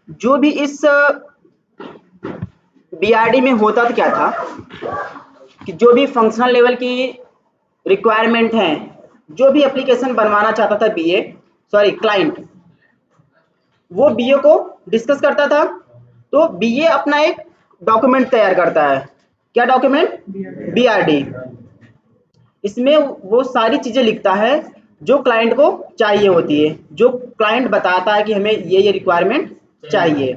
जो भी इस बीआरडी में होता तो क्या था कि जो भी फंक्शनल लेवल की रिक्वायरमेंट है, जो भी एप्लीकेशन बनवाना चाहता था क्लाइंट, वो बीए को डिस्कस करता था। तो बीए अपना एक डॉक्यूमेंट तैयार करता है। क्या डॉक्यूमेंट? बीआरडी। इसमें वो सारी चीजें लिखता है जो क्लाइंट को चाहिए होती है, जो क्लाइंट बताता है कि हमें ये रिक्वायरमेंट चाहिए।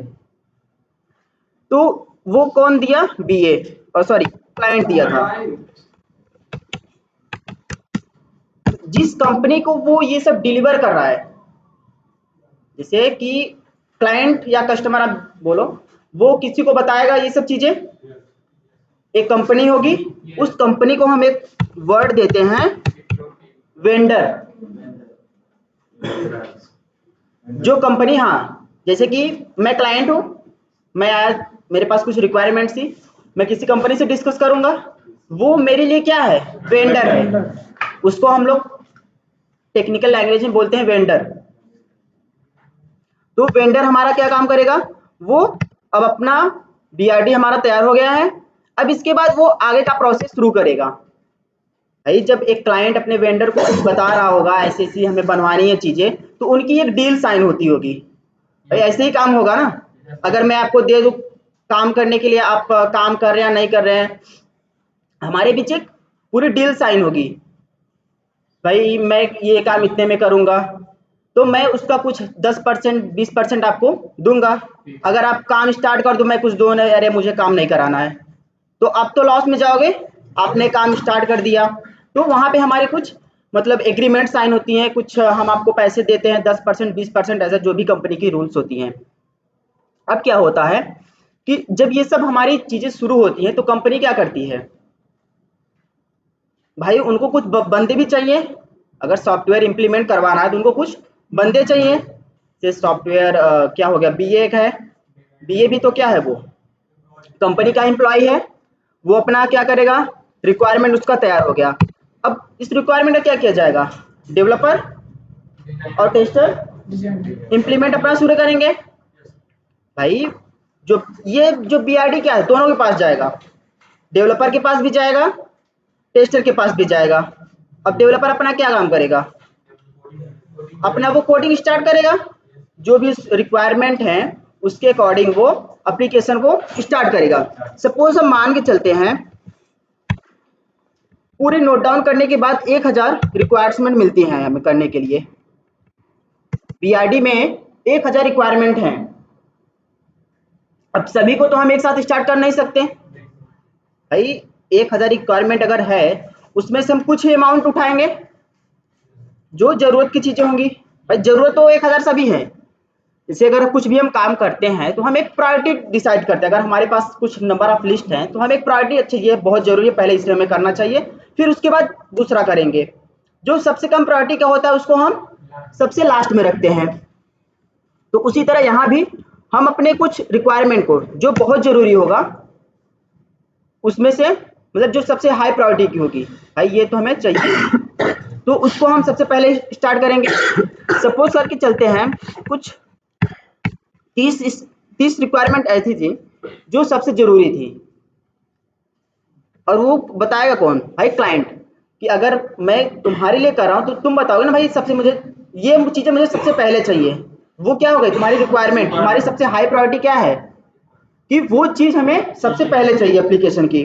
तो वो कौन दिया? बीए, और सॉरी क्लाइंट दिया था। जिस कंपनी को वो ये सब डिलीवर कर रहा है, जैसे कि क्लाइंट या कस्टमर आप बोलो, वो किसी को बताएगा ये सब चीजें। एक कंपनी होगी, उस कंपनी को हम एक वर्ड देते हैं वेंडर। जो कंपनी, हाँ, जैसे कि मैं क्लाइंट हूं, मैं आज मेरे पास कुछ रिक्वायरमेंट्स थी, मैं किसी कंपनी से डिस्कस करूंगा, वो मेरे लिए क्या है? वेंडर है। उसको हम लोग टेक्निकल लैंग्वेज में बोलते हैं वेंडर। तो वेंडर हमारा क्या काम करेगा? वो अब अपना बीआरडी हमारा तैयार हो गया है, अब इसके बाद वो आगे का प्रोसेस शुरू करेगा। भाई जब एक क्लाइंट अपने वेंडर को कुछ बता रहा होगा, ऐसी ऐसी हमें बनवानी है चीजें, तो उनकी एक डील साइन होती होगी। भाई ऐसे ही काम होगा ना। अगर मैं आपको दे दूं काम करने के लिए, आप काम कर रहे हैं या नहीं कर रहे हैं, हमारे बीच एक पूरी डील साइन होगी। भाई मैं ये काम इतने में करूंगा, तो मैं उसका कुछ 10% 20% आपको दूंगा। अगर आप काम स्टार्ट कर दो, मैं कुछ दो नहीं, अरे मुझे काम नहीं कराना है, तो आप तो लॉस में जाओगे। आपने काम स्टार्ट कर दिया, तो वहां पे हमारे कुछ मतलब एग्रीमेंट साइन होती हैं, कुछ हम आपको पैसे देते हैं 10% 20%, ऐसा जो भी कंपनी की रूल्स होती हैं। अब क्या होता है कि जब ये सब हमारी चीजें शुरू होती हैं, तो कंपनी क्या करती है? भाई उनको कुछ बंदे भी चाहिए। अगर सॉफ्टवेयर इंप्लीमेंट करवाना है तो उनको कुछ बंदे चाहिए। जैसे सॉफ्टवेयर क्या हो गया, बीए एक है, बीए भी तो क्या है, वो कंपनी का एम्प्लॉय है। वो अपना क्या करेगा? रिक्वायरमेंट उसका तैयार हो गया, अब इस रिक्वायरमेंट का क्या किया जाएगा? डेवलपर और टेस्टर इंप्लीमेंट अपना शुरू करेंगे। भाई जो बीआरडी क्या है, दोनों के पास जाएगा, डेवलपर के पास भी जाएगा, टेस्टर के पास भी जाएगा। अब डेवलपर अपना क्या काम करेगा? अपना वो कोडिंग स्टार्ट करेगा, जो भी रिक्वायरमेंट है उसके अकॉर्डिंग वो एप्लीकेशन को स्टार्ट करेगा। सपोज हम मान के चलते हैं, पूरे नोट डाउन करने के बाद 1000 रिक्वायरमेंट मिलती हैं हमें करने के लिए। बीआरडी में 1000 रिक्वायरमेंट हैं। अब सभी को तो हम एक साथ स्टार्ट कर नहीं सकते। भाई 1000 रिक्वायरमेंट अगर है, उसमें से हम कुछ अमाउंट उठाएंगे जो जरूरत की चीजें होंगी। भाई जरूरत तो 1000 सभी है। जैसे अगर कुछ भी हम काम करते हैं तो हम एक प्रायोरिटी डिसाइड करते हैं। अगर हमारे पास कुछ नंबर ऑफ लिस्ट हैं तो हम एक प्रायोरिटी, अच्छा ये बहुत जरूरी है, पहले इसे हमें करना चाहिए, फिर उसके बाद दूसरा करेंगे। जो सबसे कम प्रायोरिटी का होता है उसको हम सबसे लास्ट में रखते हैं। तो उसी तरह यहाँ भी हम अपने कुछ रिक्वायरमेंट को, जो बहुत जरूरी होगा, उसमें से मतलब जो सबसे हाई प्रायोरिटी की होगी, भाई ये तो हमें चाहिए, तो उसको हम सबसे पहले स्टार्ट करेंगे। सपोज करके चलते हैं कुछ 30 रिक्वायरमेंट ऐसी थी जो सबसे जरूरी थी, और वो बताएगा कौन? भाई क्लाइंट। कि अगर मैं तुम्हारे लिए कर रहा हूं तो तुम बताओगे ना, भाई सबसे मुझे ये चीजें मुझे सबसे पहले चाहिए। वो क्या हो गई? तुम्हारी रिक्वायरमेंट, तुम्हारी सबसे हाई प्रायोरिटी क्या है कि वो चीज हमें सबसे पहले चाहिए एप्लीकेशन की।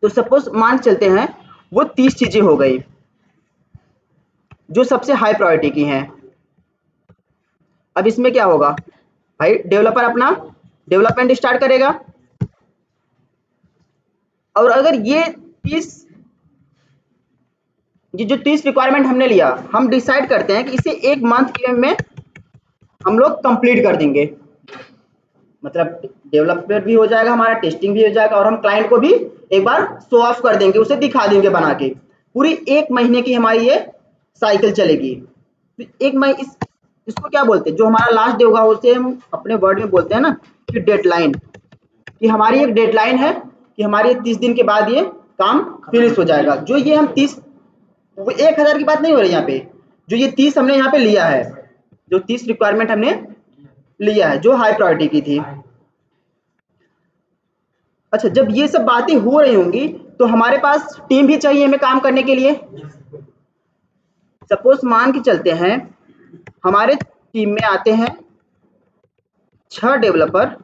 तो सपोज मान चलते हैं वो 30 चीजें हो गई जो सबसे हाई प्रायोरिटी की हैं। अब इसमें क्या होगा? भाई डेवलपर अपना डेवलपमेंट स्टार्ट करेगा, और अगर ये जो 30 रिक्वायरमेंट हमने लिया, हम डिसाइड करते हैं कि इसे 1 मंथ में हम लोग कंप्लीट कर देंगे। मतलब डेवलपमेंट भी हो जाएगा हमारा, टेस्टिंग भी हो जाएगा, और हम क्लाइंट को भी एक बार शो ऑफ कर देंगे, उसे दिखा देंगे बना के। पूरी 1 महीने की हमारी ये साइकिल चलेगी। एक महीने इसको क्या बोलते हैं? जो हमारा लास्ट डे होगा उसे हम अपने वर्ड में बोलते हैं ना कि डेडलाइन। कि हमारी एक डेडलाइन है कि हमारे 30 दिन के बाद ये काम फिनिश हो जाएगा। जो ये हम 30, वो 1000 की बात नहीं हो रही यहाँ पे, जो ये 30 हमने यहाँ पे लिया है, जो 30 रिक्वायरमेंट हमने लिया है जो हाई प्रायोरिटी की थी। अच्छा, जब ये सब बातें हो रही होंगी तो हमारे पास टीम भी चाहिए हमें काम करने के लिए। सपोज मान के चलते हैं हमारे टीम में आते हैं 6 डेवलपर,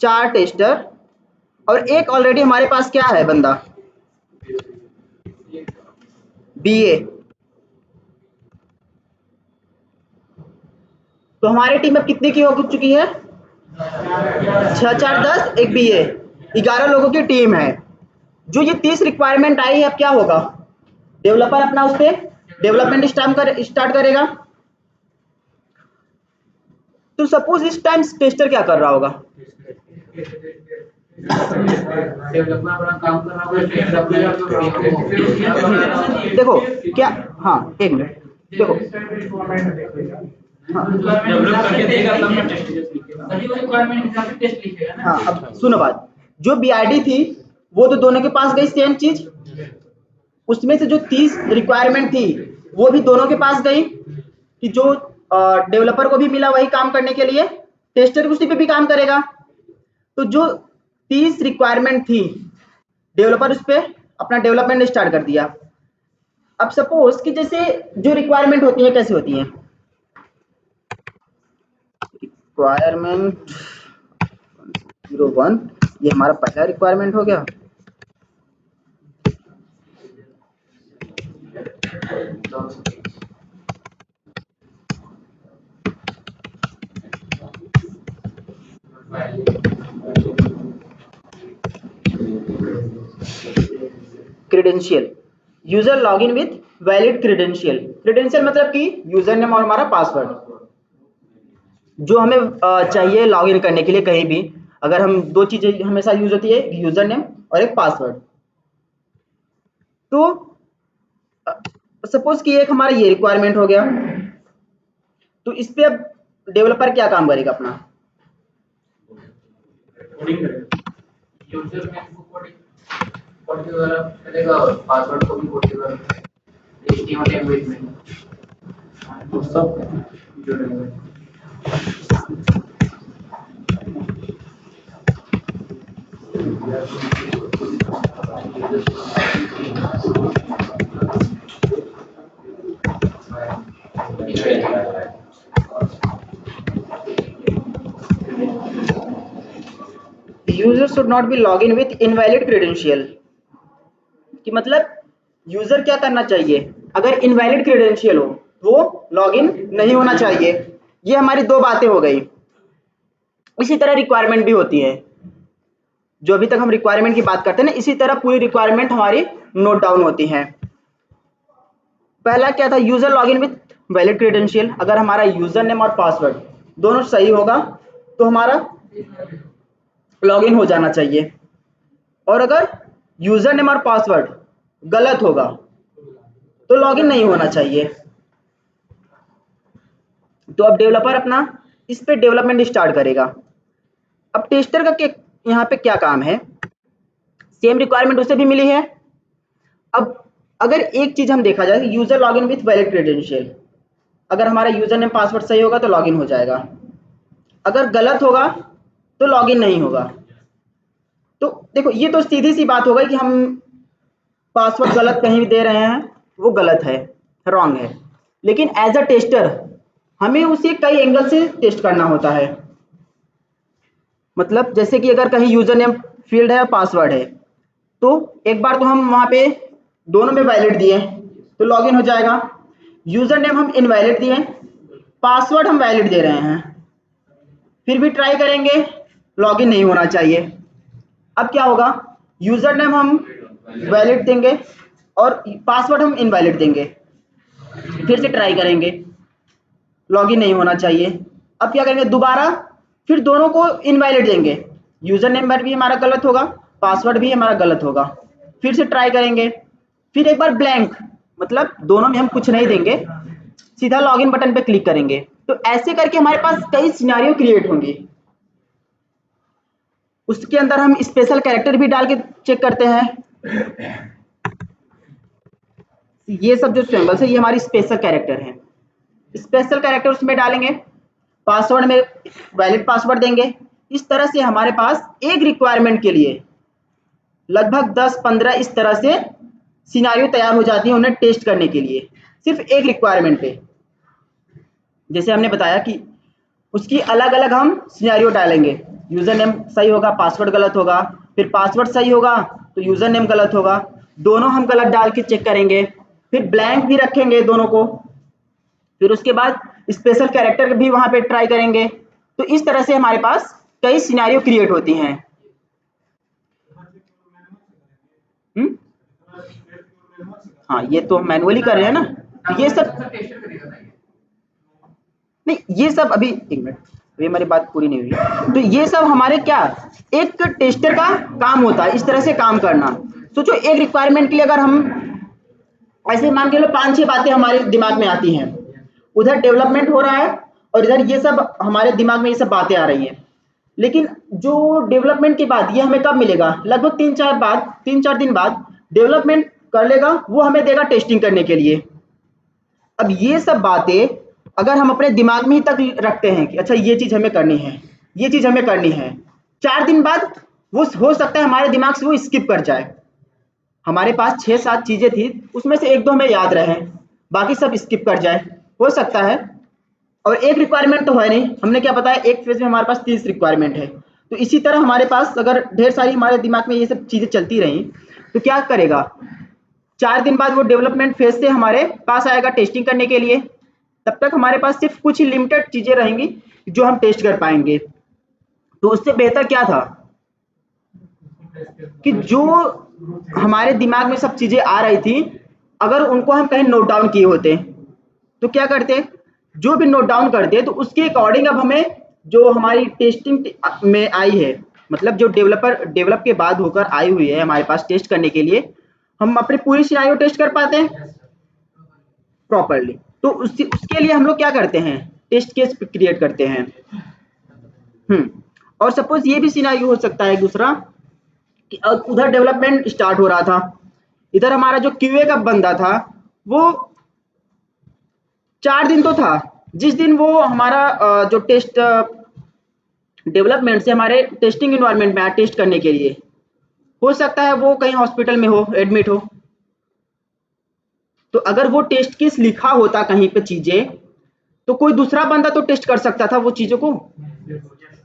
4 टेस्टर और एक ऑलरेडी हमारे पास क्या है बंदा, बीए। तो हमारी टीम अब कितने की हो चुकी है, 6 4 10, एक बीए, 11 लोगों की टीम है। जो ये 30 रिक्वायरमेंट आई है, अब क्या होगा, डेवलपर अपना उस पे डेवलपमेंट स्टार्ट करेगा। तो सपोज इस टाइम टेस्टर क्या कर रहा होगा, देखो क्या, हाँ एक मिनट देखो, हाँ अब सुनो बात, जो बीआरडी थी वो तो दोनों के पास गई सेम चीज, उसमें से जो 30 रिक्वायरमेंट थी वो भी दोनों के पास गई कि जो डेवलपर को भी मिला वही काम करने के लिए, टेस्टर उसी पे भी काम करेगा। तो जो 30 रिक्वायरमेंट थी डेवलपर उस पे अपना डेवलपमेंट स्टार्ट कर दिया। अब सपोज कि जैसे जो रिक्वायरमेंट होती है कैसे होती है, रिक्वायरमेंट 01, ये हमारा पहला रिक्वायरमेंट हो गया। Credential, user login with valid credential. Credential मतलब कि यूजर नेम और हमारा पासवर्ड जो हमें चाहिए लॉगिन करने के लिए कहीं भी। अगर हम दो चीजें हमेशा यूज होती है, यूजर नेम और एक पासवर्ड। तो सपोज कि एक हमारा ये रिक्वायरमेंट हो गया, तो इस पे अब डेवलपर क्या काम करेगा अपना, यूजर नेम को कोडिंग वगैरह करेगा और पासवर्ड को भी कोडिंग वगैरह HTML लैंग्वेज में तो सब जुड़ेगा। User should not be log in with invalid credential, कि मतलब यूजर क्या करना चाहिए, अगर इनवैलिड क्रेडेंशियल हो वो लॉगिन नहीं होना चाहिए। ये हमारी दो बातें हो गई। इसी तरह रिक्वायरमेंट भी होती है, जो अभी तक हम रिक्वायरमेंट की बात करते हैं ना, इसी तरह पूरी रिक्वायरमेंट हमारी नोट डाउन होती है। पहला क्या था, user login with valid credential. अगर हमारा यूजर नेम और पासवर्ड दोनों सही होगा तो हमारा लॉगिन हो जाना चाहिए, और अगर यूजर नेम और पासवर्ड गलत होगा तो लॉगिन नहीं होना चाहिए। तो अब डेवलपर अपना इस पे डेवलपमेंट स्टार्ट करेगा। अब टेस्टर का यहाँ पे क्या काम है, सेम रिक्वायरमेंट उसे भी मिली है। अब अगर एक चीज हम देखा जाए, user login with valid credential, अगर हमारा यूजर नेम पासवर्ड सही होगा तो लॉगिन हो जाएगा, अगर गलत होगा तो लॉगिन नहीं होगा। तो देखो ये तो सीधी सी बात हो गई कि हम पासवर्ड गलत कहीं भी दे रहे हैं, वो गलत है, रॉन्ग है। लेकिन एज अ टेस्टर हमें उसे कई एंगल से टेस्ट करना होता है। मतलब जैसे कि अगर कहीं यूजर नेम फील्ड है, पासवर्ड है, तो एक बार तो हम वहां पे दोनों में वैलिड दिए तो लॉगिन हो जाएगा। यूजर नेम हम इनवैलिड दिए, पासवर्ड हम वैलिड दे रहे हैं, फिर भी ट्राई करेंगे, लॉगिन नहीं होना चाहिए। अब क्या होगा, यूजर नेम हम वैलिड देंगे और पासवर्ड हम इनवैलिड देंगे, फिर से ट्राई करेंगे, लॉगिन नहीं होना चाहिए। अब क्या करेंगे, दोबारा फिर दोनों को इनवैलिड देंगे, यूजर नेम भी हमारा गलत होगा, पासवर्ड भी हमारा गलत होगा, फिर से ट्राई करेंगे, फिर एक बार ब्लैंक, मतलब दोनों में हम कुछ नहीं देंगे, सीधा लॉगिन बटन पे क्लिक करेंगे। तो ऐसे करके हमारे पास कई सिनेरियो क्रिएट होंगे। उसके अंदर हम स्पेशल कैरेक्टर भी डाल के चेक करते हैं। ये सब जो सिंबल्स है ये हमारी स्पेशल कैरेक्टर है। स्पेशल कैरेक्टर उसमें डालेंगे, पासवर्ड में वैलिड पासवर्ड देंगे। इस तरह से हमारे पास एक रिक्वायरमेंट के लिए लगभग 10-15 इस तरह से सिनारियो तैयार हो जाती है उन्हें टेस्ट करने के लिए, सिर्फ एक रिक्वायरमेंट पे। जैसे हमने बताया कि उसकी अलग अलग हम सिनेरियो डालेंगे, यूजर नेम सही होगा, पासवर्ड गलत होगा, फिर पासवर्ड सही होगा तो यूजर नेम गलत होगा, दोनों हम गलत डाल के चेक करेंगे, फिर ब्लैंक भी रखेंगे दोनों को, फिर उसके बाद स्पेशल कैरेक्टर भी वहां पे ट्राई करेंगे। तो इस तरह से हमारे पास कई सिनेरियो क्रिएट होती हैं। हाँ, ये तो मैनुअली कर रहे हैं ना, ये सब नहीं, ये सब अभी एक मिनट, अभी हमारी बात पूरी नहीं हुई। तो ये सब हमारे क्या एक टेस्टर का काम होता है, इस तरह से काम करना। सोचो एक रिक्वायरमेंट के लिए अगर हम ऐसे मान के लो 5-6 बातें हमारे दिमाग में आती हैं, उधर डेवलपमेंट हो रहा है और इधर ये सब हमारे दिमाग में ये सब बातें आ रही हैं, लेकिन जो डेवलपमेंट के बाद ये हमें कब मिलेगा, लगभग 3-4 दिन बाद डेवलपमेंट कर लेगा, वो हमें देगा टेस्टिंग करने के लिए। अब ये सब बातें अगर हम अपने दिमाग में ही तक रखते हैं कि अच्छा ये चीज हमें करनी है, ये चीज हमें करनी है, 4 दिन बाद वो हो सकता है हमारे दिमाग से वो स्किप कर जाए। हमारे पास 6-7 चीजें थी, उसमें से 1-2 हमें याद रहे, बाकी सब स्किप कर जाए, हो सकता है। और एक रिक्वायरमेंट तो है नहीं, हमने क्या बताया एक फेज में हमारे पास 30 रिक्वायरमेंट है। तो इसी तरह हमारे पास अगर ढेर सारी हमारे दिमाग में ये सब चीजें चलती रही तो क्या करेगा, 4 दिन बाद वो डेवलपमेंट फेज से हमारे पास आएगा टेस्टिंग करने के लिए। तब तक हमारे पास सिर्फ कुछ ही लिमिटेड चीजें रहेंगी जो हम टेस्ट कर पाएंगे। तो उससे बेहतर क्या था कि जो हमारे दिमाग में सब चीजें आ रही थी, अगर उनको हम कहीं नोट डाउन किए होते तो क्या करते, जो भी नोट डाउन करते तो उसके अकॉर्डिंग अब हमें जो हमारी टेस्टिंग में आई है, मतलब जो डेवलप के बाद होकर आई हुई है हमारे पास टेस्ट करने के लिए, हम अपनी पूरी सिनेरियो टेस्ट कर पाते हैं प्रॉपरली। तो उसके लिए हम लोग क्या करते हैं, टेस्ट केस क्रिएट करते हैं। और सपोज ये भी सिनेरियो हो सकता है दूसरा कि उधर डेवलपमेंट स्टार्ट हो रहा था, इधर हमारा जो क्यूए का बंदा था वो 4 दिन तो था, जिस दिन वो हमारा जो टेस्ट डेवलपमेंट से हमारे टेस्टिंग इन्वायरमेंट में आया टेस्ट करने के लिए, हो सकता है वो कहीं हॉस्पिटल में हो, एडमिट हो। तो अगर वो टेस्ट केस लिखा होता कहीं पे चीजें, तो कोई दूसरा बंदा तो टेस्ट कर सकता था वो चीजों को,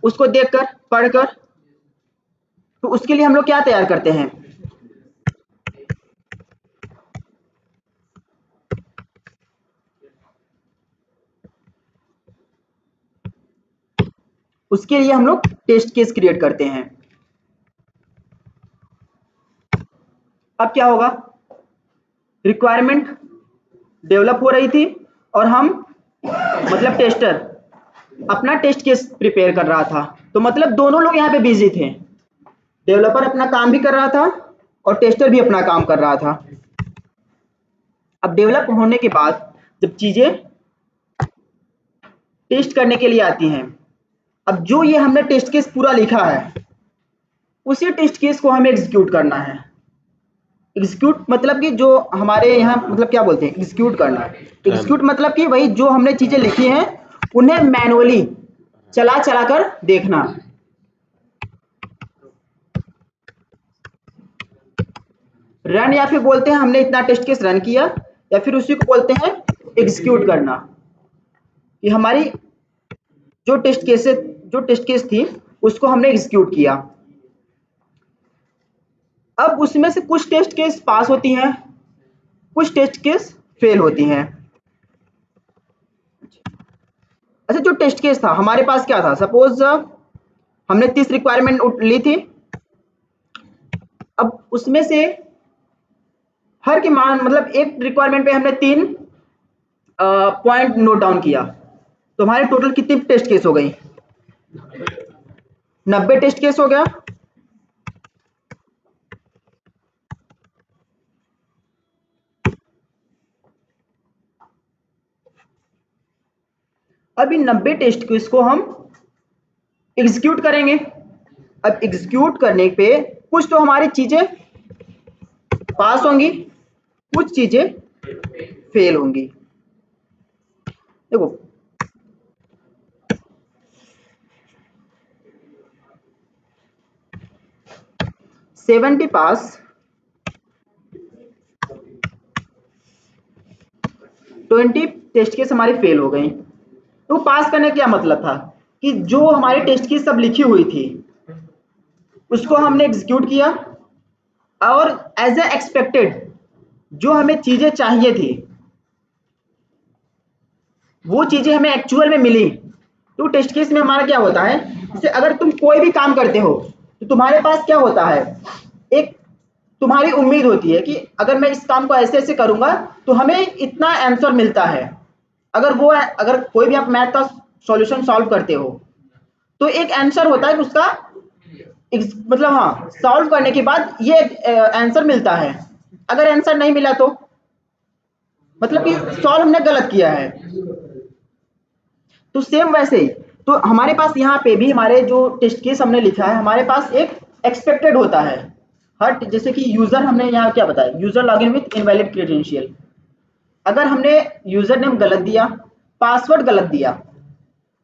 उसको देखकर पढ़कर। तो उसके लिए हम लोग क्या तैयार करते हैं, उसके लिए हम लोग टेस्ट केस क्रिएट करते हैं। अब क्या होगा, रिक्वायरमेंट डेवलप हो रही थी और हम मतलब टेस्टर अपना टेस्ट केस प्रिपेयर कर रहा था, तो मतलब दोनों लोग यहाँ पे बिजी थे, डेवलपर अपना काम भी कर रहा था और टेस्टर भी अपना काम कर रहा था। अब डेवलप होने के बाद जब चीजें टेस्ट करने के लिए आती हैं, अब जो ये हमने टेस्ट केस पूरा लिखा है उसी टेस्ट केस को हमें एग्जीक्यूट करना है। एग्जीक्यूट मतलब कि जो हमारे यहाँ मतलब क्या बोलते हैं, एग्जीक्यूट करना। एग्जीक्यूट मतलब कि वही जो हमने चीजें लिखी हैं उन्हें मैनुअली चला चला कर देखना। रन या फिर बोलते हैं हमने इतना टेस्ट केस रन किया, या फिर उसी को बोलते हैं एग्जीक्यूट करना। कि हमारी जो टेस्ट केस थी उसको हमने एग्जीक्यूट किया। अब उसमें से कुछ टेस्ट केस पास होती हैं, कुछ टेस्ट केस फेल होती हैं। अच्छा, जो टेस्ट केस था हमारे पास क्या था, सपोज हमने 30 रिक्वायरमेंट ली थी, अब उसमें से हर के मान मतलब एक रिक्वायरमेंट पे हमने 3 पॉइंट नोट डाउन किया, तो हमारे टोटल कितनी टेस्ट केस हो गई, 90 टेस्ट केस हो गया। अब इन 90 टेस्ट केस को हम एग्जीक्यूट करेंगे। अब एग्जीक्यूट करने पे कुछ तो हमारी चीजें पास होंगी, कुछ चीजें फेल होंगी। देखो 70 पास, 20 टेस्ट केस हमारी फेल हो गई। तो पास करने का क्या मतलब था कि जो हमारी टेस्ट केस सब लिखी हुई थी उसको हमने एग्जीक्यूट किया और एज ए एक्सपेक्टेड जो हमें चीजें चाहिए थी वो चीजें हमें एक्चुअल में मिली। तो टेस्ट केस में हमारा क्या होता है, जैसे अगर तुम कोई भी काम करते हो तो तुम्हारे पास क्या होता है, एक तुम्हारी उम्मीद होती है कि अगर मैं इस काम को ऐसे ऐसे करूंगा तो हमें इतना आंसर मिलता है। अगर कोई भी आप मैथ का सॉल्यूशन सॉल्व करते हो तो एक आंसर होता है कि उसका मतलब हाँ सॉल्व करने के बाद ये आंसर मिलता है। अगर आंसर नहीं मिला तो मतलब कि सॉल्व हमने गलत किया है। तो सेम वैसे ही तो हमारे पास यहाँ पे भी हमारे जो टेस्ट केस हमने लिखा है हमारे पास एक एक्सपेक्टेड होता है हर, जैसे कि यूजर हमने यहाँ क्या बताया, user login with invalid credential. अगर हमने यूजर नेम गलत दिया, पासवर्ड गलत दिया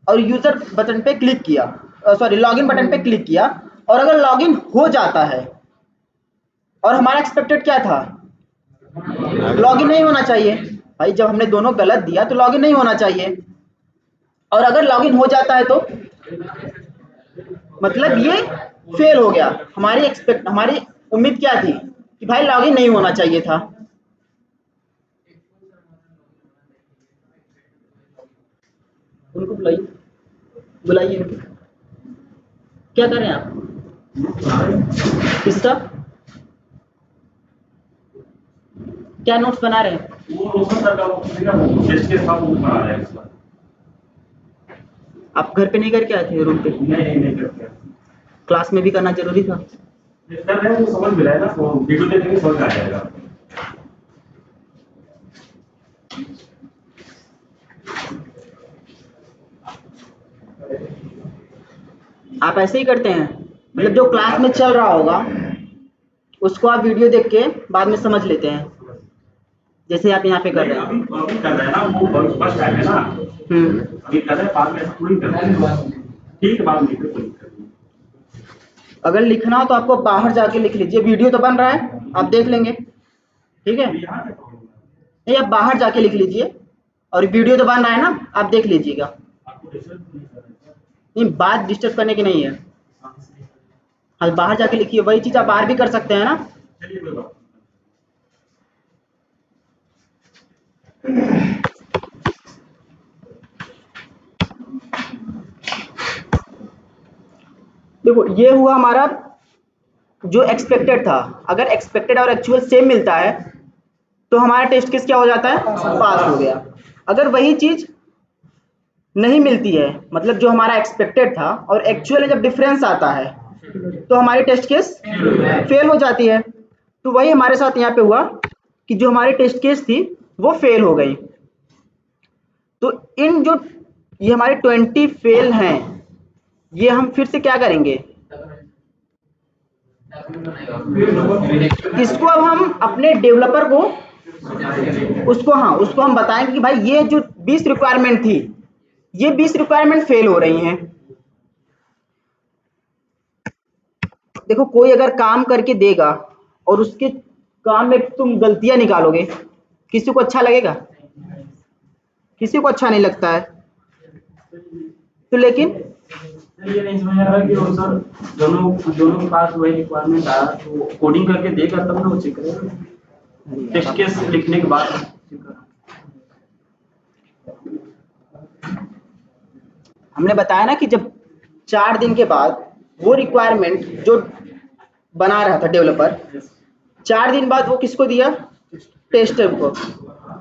और यूजर बटन पे क्लिक किया, सॉरी लॉगिन बटन पे क्लिक किया और अगर लॉगिन हो जाता है और हमारा एक्सपेक्टेड क्या था, लॉगिन नहीं होना चाहिए। भाई जब हमने दोनों गलत दिया तो लॉगिन नहीं होना चाहिए और अगर लॉगिन हो जाता है तो मतलब ये फेल हो गया। हमारी उम्मीद क्या थी कि भाई लॉगिन नहीं होना चाहिए था। उनको बुलाइए, बुलाइए उनको। क्या कर रहे हैं आप, किसका क्या नोट्स बना रहे हैं? आप घर पे नहीं करके आए थे, रूम पे? नहीं करके। क्लास में भी करना जरूरी था। समझ मिला है ना, वीडियो देखेंगे समझ आ जाएगा। आप ऐसे ही करते हैं, मतलब जो क्लास में चल रहा होगा उसको आप वीडियो देख के बाद में समझ लेते हैं, जैसे आप यहाँ पे कर रहे हैं। अभी कर रहे हैं ना, वो फर्स्ट टाइम है ना। अभी कर रहे हैं, बाद में ऐसा पूरी कर रहे हैं। ठीक है, बाद में कोई अगर लिखना हो तो आपको बाहर जाके लिख लीजिए, वीडियो तो बन रहा है आप देख लेंगे, ठीक है? नहीं आप बाहर जाके लिख लीजिए और वीडियो तो बन रहा है ना, आप देख लीजिएगा। नहीं बात डिस्टर्ब करने की नहीं है, हाँ बाहर जाके लिखिए, वही चीज आप बाहर भी कर सकते हैं ना। देखो ये हुआ हमारा जो एक्सपेक्टेड था। अगर एक्सपेक्टेड और एक्चुअल सेम मिलता है तो हमारा टेस्ट केस क्या हो जाता है, पास हो गया। अगर वही चीज नहीं मिलती है, मतलब जो हमारा एक्सपेक्टेड था और एक्चुअल में जब डिफरेंस आता है तो हमारी टेस्ट केस फेल हो जाती है। तो वही हमारे साथ यहाँ पे हुआ कि जो हमारी टेस्ट केस थी वो फेल हो गई। तो इन जो ये हमारे 20 फेल हैं, ये हम फिर से क्या करेंगे, इसको अब हम अपने डेवलपर को उसको हम बताएंगे कि भाई ये जो 20 रिक्वायरमेंट थी, ये 20 रिक्वायरमेंट फेल हो रही हैं। देखो कोई अगर काम करके देगा और उसके काम में तुम गलतियां निकालोगे, किसी को अच्छा लगेगा? किसी को अच्छा नहीं लगता है। तो लेकिन ये नहीं समझ आ रहा कि वो सर दोनों के पास वही रिक्वायरमेंट आया तो कोडिंग करके देगा तब ना वो चेक करेगा, टेस्ट केस लिखने के बाद। हमने बताया ना कि जब 4 दिन के बाद वो रिक्वायरमेंट जो बना रहा था डेवलपर, 4 दिन बाद वो किसको दिया, टेस्टर को।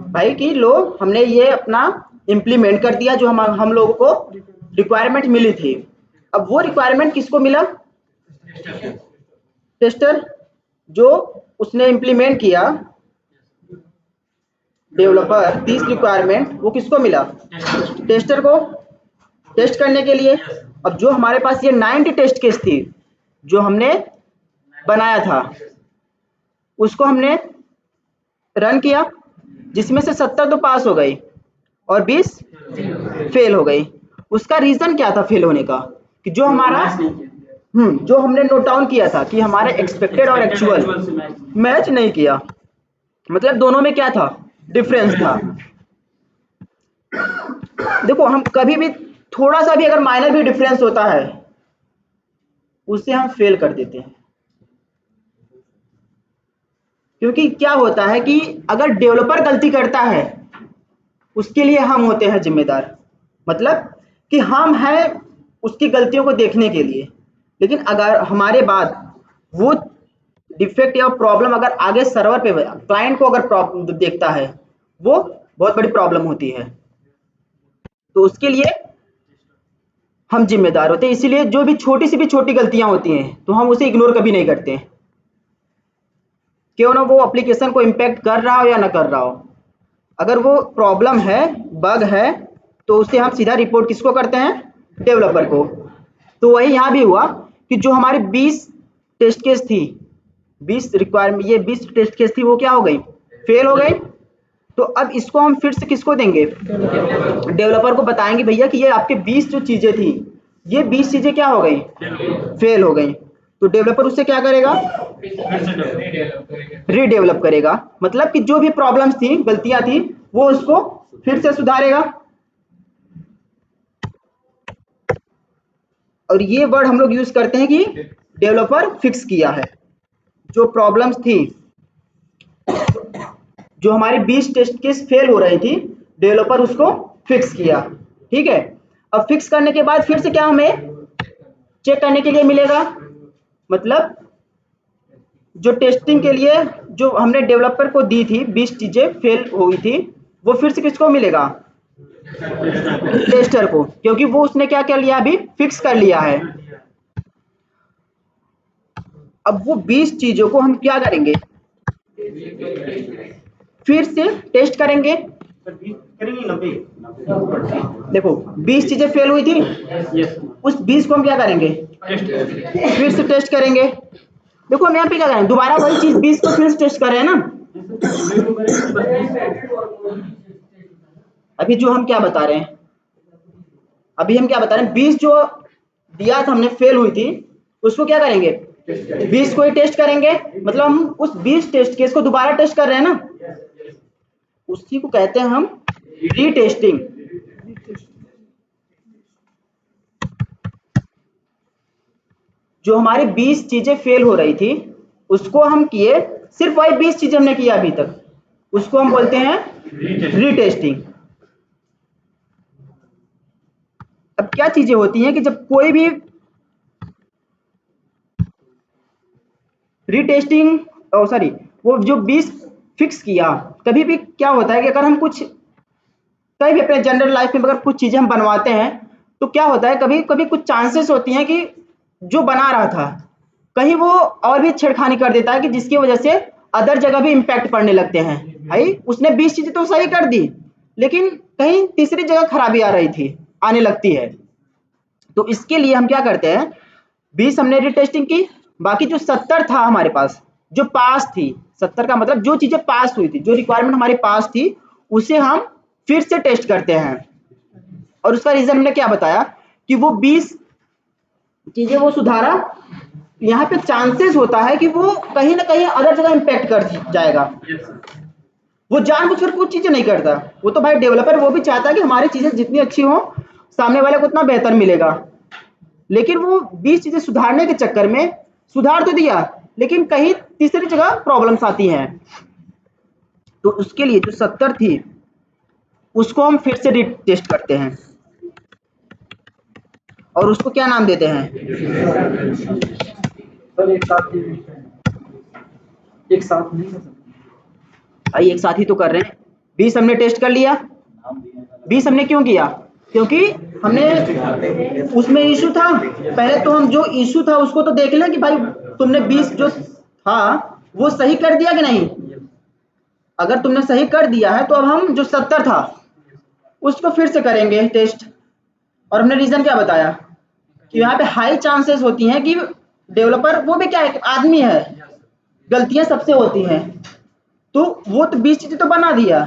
भाई कि लो हमने ये अपना इम्प्लीमेंट कर दिया जो हम लोगों को रिक्वायरमेंट मिली थी। अब वो रिक्वायरमेंट किसको मिला, टेस्टर जो उसने इम्प्लीमेंट किया, डेवलपर 30 रिक्वायरमेंट वो किसको मिला, टेस्टर को टेस्ट करने के लिए। अब जो हमारे पास ये 90 टेस्ट केस थी जो हमने बनाया था उसको हमने रन किया, जिसमें से 70 तो पास हो गई और 20 फेल हो गई। उसका रीजन क्या था फेल होने का? कि जो हमारा जो हमने नोट डाउन किया था कि हमारे एक्सपेक्टेड और एक्चुअल मैच नहीं किया, मतलब दोनों में क्या था, डिफरेंस था। देखो हम कभी भी थोड़ा सा भी अगर माइनर भी डिफरेंस होता है उसे हम फेल कर देते हैं। क्योंकि क्या होता है कि अगर डेवलपर गलती करता है उसके लिए हम होते हैं जिम्मेदार, मतलब कि हम हैं उसकी गलतियों को देखने के लिए। लेकिन अगर हमारे बाद वो डिफेक्ट या प्रॉब्लम अगर आगे सर्वर पे क्लाइंट को अगर प्रॉब्लम देखता है, वो बहुत बड़ी प्रॉब्लम होती है। तो उसके लिए हम जिम्मेदार होते हैं। इसीलिए जो भी छोटी सी भी छोटी गलतियां होती हैं तो हम उसे इग्नोर कभी नहीं करते, क्यों ना वो एप्लीकेशन को इम्पैक्ट कर रहा हो या ना कर रहा हो। अगर वो प्रॉब्लम है, बग है, तो उसे हम सीधा रिपोर्ट किसको करते हैं, डेवलपर को। तो वही यहाँ भी हुआ कि जो हमारी 20 टेस्ट केस थी, 20 रिक्वायरमेंट, ये 20 टेस्ट केस थी, वो क्या हो गई, फेल हो गई। तो अब इसको हम फिर से किसको देंगे, डेवलपर को बताएंगे भैया कि ये आपके 20 जो चीजें थी, ये 20 चीजें क्या हो गई, फेल हो गई। तो डेवलपर उससे क्या करेगा, रीडेवलप करेगा। मतलब कि जो भी प्रॉब्लम्स थी, गलतियां थी, वो उसको फिर से सुधारेगा। और ये वर्ड हम लोग यूज करते हैं कि डेवलपर फिक्स किया है। जो प्रॉब्लम्स थी, जो हमारी 20 टेस्ट केस फेल हो रही थी, डेवलपर उसको फिक्स किया। ठीक है, अब फिक्स करने के बाद फिर से क्या हमें चेक करने के लिए मिलेगा, मतलब जो टेस्टिंग के लिए जो हमने डेवलपर को दी थी 20 चीजें फेल हुई थी, वो फिर से किसको मिलेगा, टेस्टर को, क्योंकि वो उसने क्या कर लिया, अभी फिक्स कर लिया है। अब वो 20 चीजों को हम क्या करेंगे, फिर से टेस्ट करेंगे। देखो 20 चीजें फेल हुई थी, उस 20 को हम क्या करेंगे, फिर से टेस्ट करेंगे। देखो हम यहाँ पे क्या करें, दोबारा वही चीज 20 को फिर से टेस्ट कर रहे हैं ना। अभी जो हम क्या बता रहे हैं, अभी हम क्या बता रहे हैं, 20 जो दिया था हमने फेल हुई थी, उसको क्या करेंगे, 20 को ही टेस्ट करेंगे। मतलब हम उस 20 टेस्ट केस को दोबारा टेस्ट कर रहे हैं ना, उसी को कहते हैं हम रीटेस्टिंग। जो हमारी 20 चीजें फेल हो रही थी उसको हम किए, सिर्फ वही 20 चीजें हमने किया अभी तक, उसको हम बोलते हैं रीटेस्टिंग। अब क्या चीजें होती हैं कि जब कोई भी रीटेस्टिंग, सॉरी, वो जो 20 फिक्स किया, कभी भी क्या होता है कि अगर हम कुछ कहीं भी अपने जनरल लाइफ में अगर कुछ चीजें हम बनवाते हैं तो क्या होता है, कभी कभी कुछ चांसेस होती हैं कि जो बना रहा था कहीं वो और भी छेड़खानी कर देता है, कि जिसकी वजह से अदर जगह भी इम्पैक्ट पड़ने लगते हैं। भाई उसने 20 चीजें तो सही कर दी, लेकिन कहीं तीसरी जगह खराबी आ रही थी, आने लगती है। तो इसके लिए हम क्या करते हैं, 20 हमने रीटेस्टिंग की, बाकी जो 70 था हमारे पास, जो पास थी, 70 का मतलब जो चीजें पास हुई थी, जो रिक्वायरमेंट हमारी पास थी, उसे हम फिर से टेस्ट करते हैं। और उसका रीजन हमने क्या बताया कि वो 20 चीजें वो सुधारा, यहाँ पे चांसेस होता है कि वो कहीं ना कहीं अदर जगह इम्पैक्ट कर जाएगा। वो जानबूझकर कुछ चीजें नहीं करता, वो तो भाई डेवलपर वो भी चाहता है कि हमारी चीजें जितनी अच्छी हो सामने वाले को उतना बेहतर मिलेगा। लेकिन वो 20 चीजें सुधारने के चक्कर में सुधार तो दिया, लेकिन कहीं तीसरी जगह प्रॉब्लम्स आती हैं। तो उसके लिए जो 70 थी उसको हम फिर से रीटेस्ट करते हैं और उसको क्या नाम देते हैं, एक साथ नहीं कर सकते भाई एक साथ ही तो कर रहे हैं। 20 हमने टेस्ट कर लिया, 20 हमने क्यों किया, क्योंकि हमने उसमें इशू था। पहले तो हम जो इशू था उसको तो देख लें कि भाई तुमने 20 जो था वो सही कर दिया कि नहीं। अगर तुमने सही कर दिया है तो अब हम जो 70 था उसको फिर से करेंगे टेस्ट। और हमने रीजन क्या बताया कि यहाँ पे हाई चांसेस होती हैं कि डेवलपर वो भी क्या एक आदमी है, गलतियां सबसे होती हैं। तो वो तो 20 चीजें तो बना दिया,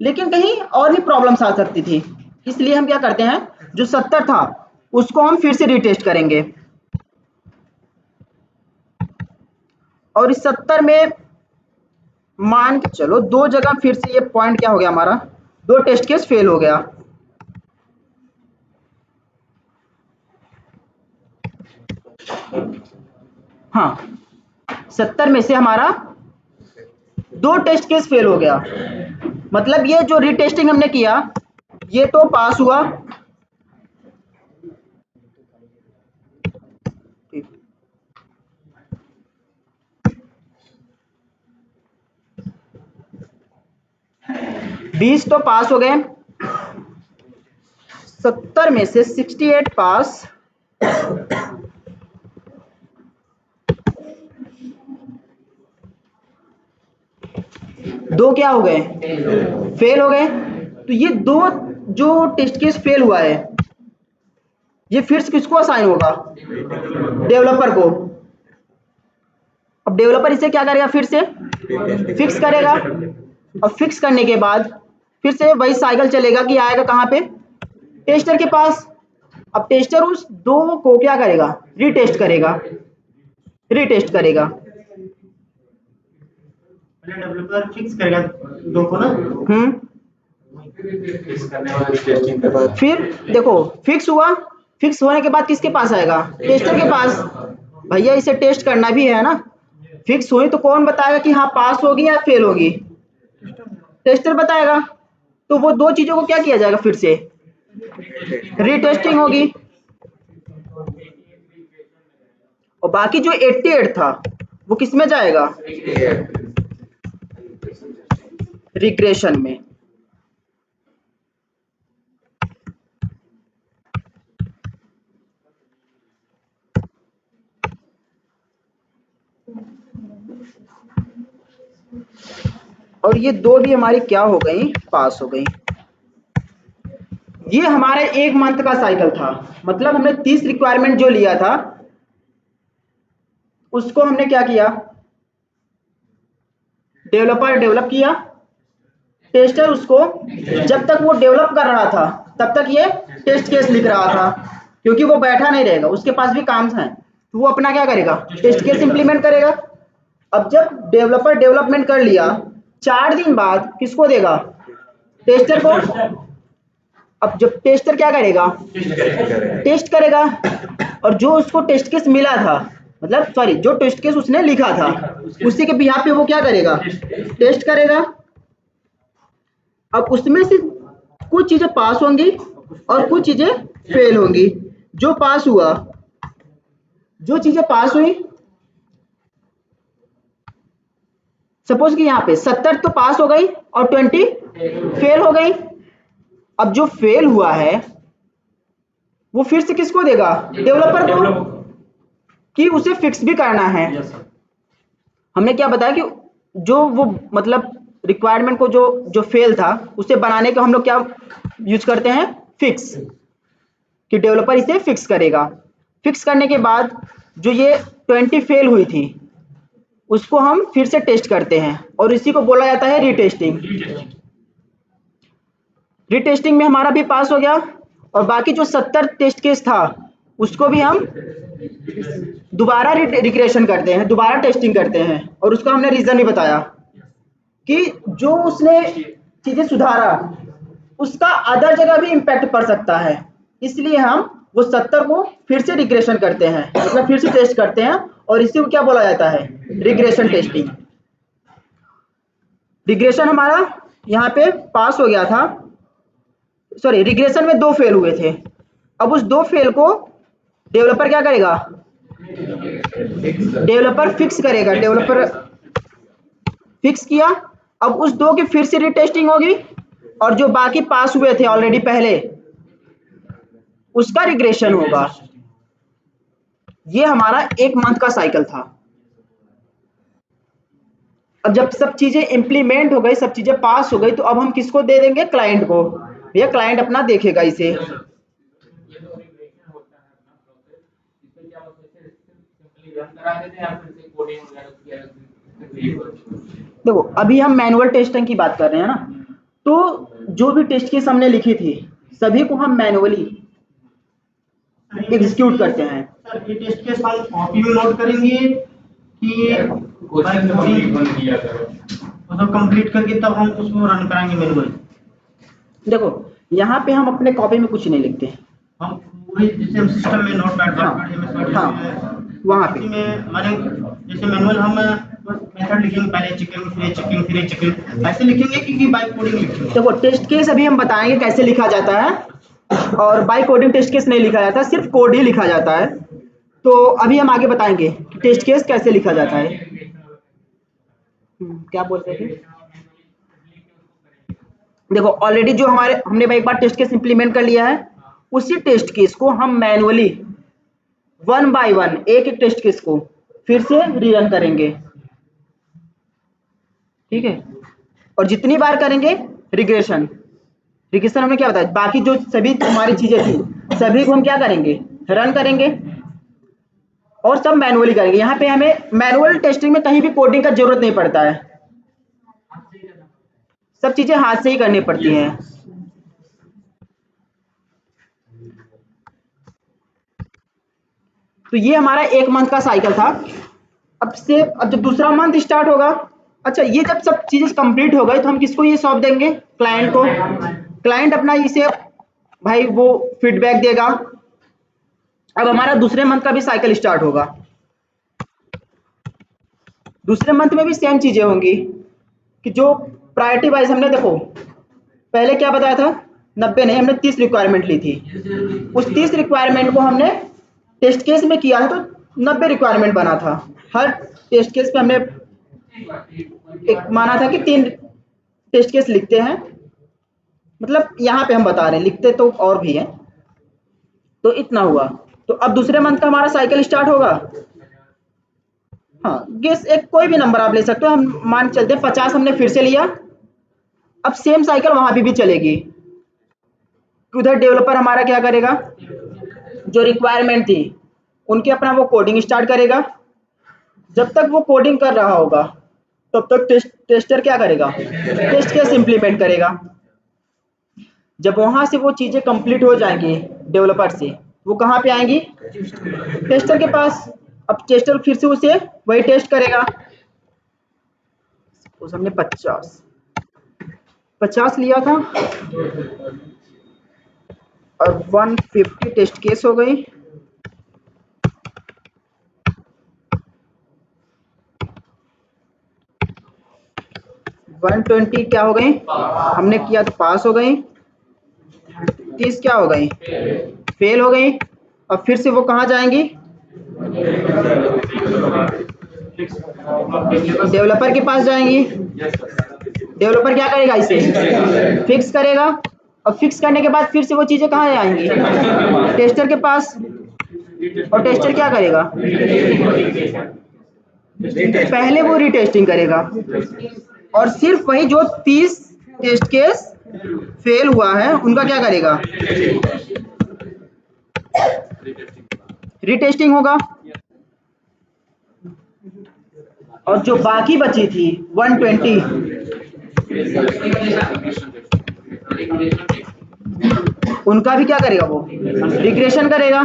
लेकिन कहीं और भी प्रॉब्लम्स आ सकती थी, इसलिए हम क्या करते हैं, जो 70 था उसको हम फिर से रीटेस्ट करेंगे। और इस 70 में मान के चलो दो जगह फिर से ये पॉइंट क्या हो गया हमारा, दो टेस्ट केस फेल हो गया। हाँ, 70 में से हमारा दो टेस्ट केस फेल हो गया, मतलब ये जो रीटेस्टिंग हमने किया ये तो पास हुआ, ठीक, 20 तो पास हो गए, 70 में से 68 पास, दो क्या हो गए, फेल हो गए। तो ये दो जो टेस्ट केस फेल हुआ है ये फिर से किसको असाइन होगा, डेवलपर को। अब डेवलपर इसे क्या करेगा, फिर से फिक्स करेगा, और फिक्स करने के बाद फिर से वही साइकिल चलेगा कि आएगा कहाँ पे, टेस्टर के पास। अब टेस्टर उस दो को क्या करेगा, रीटेस्ट करेगा, रीटेस्ट करेगा। डेवलपर फिक्स करेगा दो को ना। फिर देखो फिक्स हुआ, फिक्स होने के बाद किसके पास आएगा, टेस्टर के पास। भैया इसे टेस्ट करना भी है ना, फिक्स हुई तो कौन बताएगा कि हाँ पास होगी या फेल होगी, टेस्टर बताएगा। तो वो दो चीजों को क्या किया जाएगा, फिर से रीटेस्टिंग होगी। और बाकी जो 88 था वो किस में जाएगा, रिग्रेशन में। और ये दो भी हमारी क्या हो गई, पास हो गई। ये हमारा एक मंथ का साइकिल था, मतलब हमने 30 रिक्वायरमेंट जो लिया था उसको हमने क्या किया, डेवलपर डेवलप किया, टेस्टर उसको जब तक वो डेवलप कर रहा था तब तक ये टेस्ट केस लिख रहा था, क्योंकि वो बैठा नहीं रहेगा, उसके पास भी काम है, तो वो अपना क्या करेगा, टेस्ट केस इंप्लीमेंट करेगा। अब जब डेवलपर डेवलपमेंट कर लिया 4 दिन बाद किसको देगा, टेस्टर को। अब जब टेस्टर क्या करेगा, टेस्ट करेगा, और जो उसको टेस्ट केस मिला था, मतलब सॉरी जो टेस्ट केस उसने लिखा था उसी के बिहाफ पे वो क्या करेगा, टेस्ट करेगा। अब उसमें से कुछ चीजें पास होंगी और कुछ चीजें फेल होंगी। जो पास हुआ, जो चीजें पास हुई, सपोज कि यहाँ पे 70 तो पास हो गई और 20 फेल हो गई। अब जो फेल हुआ है वो फिर से किसको देगा, डेवलपर को, कि उसे फिक्स भी करना है। हमने क्या बताया कि जो वो मतलब रिक्वायरमेंट को जो फेल था उसे बनाने का हम लोग क्या यूज करते हैं, फिक्स, कि डेवलपर इसे फिक्स करेगा। फिक्स करने के बाद जो ये 20 फेल हुई थी उसको हम फिर से टेस्ट करते हैं, और इसी को बोला जाता है रीटेस्टिंग। रीटेस्टिंग में हमारा भी पास हो गया, और बाकी जो 70 टेस्ट केस था उसको भी हम दोबारा रिग्रेशन करते हैं, दोबारा टेस्टिंग करते हैं, और उसका हमने रीजन भी बताया कि जो उसने चीजें सुधारा उसका अदर जगह भी इम्पैक्ट पड़ सकता है, इसलिए हम वो 70 को फिर से रिग्रेशन करते हैं, मतलब फिर से टेस्ट करते हैं, और इसी को क्या बोला जाता है, रिग्रेशन टेस्टिंग। रिग्रेशन हमारा यहाँ पे पास हो गया था, सॉरी रिग्रेशन में 2 फेल हुए थे। अब उस 2 फेल को डेवलपर क्या करेगा, डेवलपर फिक्स करेगा, डेवलपर फिक्स किया। अब उस 2 की फिर से रीटेस्टिंग होगी, और जो बाकी पास हुए थे ऑलरेडी पहले उसका रिग्रेशन होगा। ये हमारा 1 मंथ का साइकिल था। अब जब सब चीजें इंप्लीमेंट हो गई, सब चीजें पास हो गई, तो अब हम किसको दे देंगे, क्लाइंट को। भैया क्लाइंट अपना देखेगा इसे। देखो अभी हम मैनुअल टेस्टिंग की बात कर रहे हैं ना, तो जो भी टेस्ट केस हमने लिखी थी सभी को हम मैनुअली एग्जीक्यूट करते हैं। सर ये टेस्ट केस हम कॉपी में नोट करेंगे कि मतलब कंप्लीट करके तब हम उसको रन कराएंगे मैनुअली? देखो यहाँ पे हम अपने कॉपी में कुछ नहीं लिखते, हम वही जैसे हम सिस्टम में नोटपैड हाँ वहाँ पे में माने जैसे मैनुअल हम मेथड लिखेंगे, पहले चेकिंग फिर चेकिंग ऐसे लिखेंगे कि बाय कोडिंग लिखेंगे? देखो टेस्ट केस अभी हम बताएंगे कैसे लिखा जाता है, और बाय कोडिंग टेस्ट केस नहीं लिखा जाता, सिर्फ कोड ही लिखा जाता है। तो अभी हम आगे बताएंगे कि टेस्ट केस कैसे लिखा जाता है। क्या बोलते थे? देखो ऑलरेडी जो हमने एक बार टेस्ट केस इंप्लीमेंट कर लिया है, उसी टेस्ट केस को हम मैनुअली 1 बाय 1 एक एक टेस्ट केस को फिर से रीरन करेंगे, ठीक है। और जितनी बार करेंगे रिग्रेशन हमने क्या बताया, बाकी जो सभी हमारी चीजें थी सभी को हम क्या करेंगे, रन करेंगे, और सब मैनुअली करेंगे। यहाँ पे हमें मैनुअल टेस्टिंग में कहीं भी कोडिंग का जरूरत नहीं पड़ता है, सब चीजें हाथ से ही करनी पड़ती हैं। तो ये हमारा 1 मंथ का साइकिल था। अब जब दूसरा मंथ स्टार्ट होगा, अच्छा ये जब सब चीजें कंप्लीट हो गई तो हम किसको ये सौंप देंगे, क्लाइंट को। क्लाइंट अपना इसे भाई वो फीडबैक देगा। अब हमारा दूसरे मंथ का भी साइकिल स्टार्ट होगा। दूसरे मंथ में भी सेम चीजें होंगी कि जो प्रायोरिटी वाइज हमने देखो पहले क्या बताया था, 90 नहीं हमने 30 रिक्वायरमेंट ली थी। उस 30 रिक्वायरमेंट को हमने टेस्ट केस में किया है तो 90 रिक्वायरमेंट बना था। हर टेस्ट केस पे हमने एक माना था कि 3 टेस्ट केस लिखते हैं, मतलब यहाँ पे हम बता रहे हैं, लिखते तो और भी है। तो इतना हुआ। तो अब दूसरे मंथ का हमारा साइकिल स्टार्ट होगा। हाँ गेस एक कोई भी नंबर आप ले सकते हो, हम मान चलते हैं 50 हमने फिर से लिया। अब सेम साइकिल वहां पे भी चलेगी। उधर डेवलपर हमारा क्या करेगा, जो रिक्वायरमेंट थी उनके अपना वो कोडिंग स्टार्ट करेगा। जब तक वो कोडिंग कर रहा होगा तब तक टेस्टर क्या करेगा, टेस्ट केस इंप्लीमेंट करेगा। जब वहां से वो चीजें कंप्लीट हो जाएंगी डेवलपर से, वो कहाँ पे आएंगी, टेस्टर के पास। अब टेस्टर फिर से उसे वही टेस्ट करेगा। उस हमने 50 लिया था और 150 टेस्ट केस हो गई। $120 क्या हो गई, हमने किया तो पास हो गई। 30 क्या हो गई, फेल हो गई। अब फिर से वो कहाँ जाएंगी, डेवलपर के पास जाएंगी। डेवलपर क्या करेगा, इसे फिक्स करेगा। और फिक्स करने के बाद फिर से वो चीजें कहाँ आएंगी, टेस्टर के पास। और टेस्टर क्या करेगा, पहले वो रीटेस्टिंग करेगा। और सिर्फ वही जो 30 टेस्ट केस फेल हुआ है उनका क्या करेगा, रीटेस्टिंग होगा। और जो बाकी बची थी 120, उनका भी क्या करेगा, वो रिग्रेशन करेगा।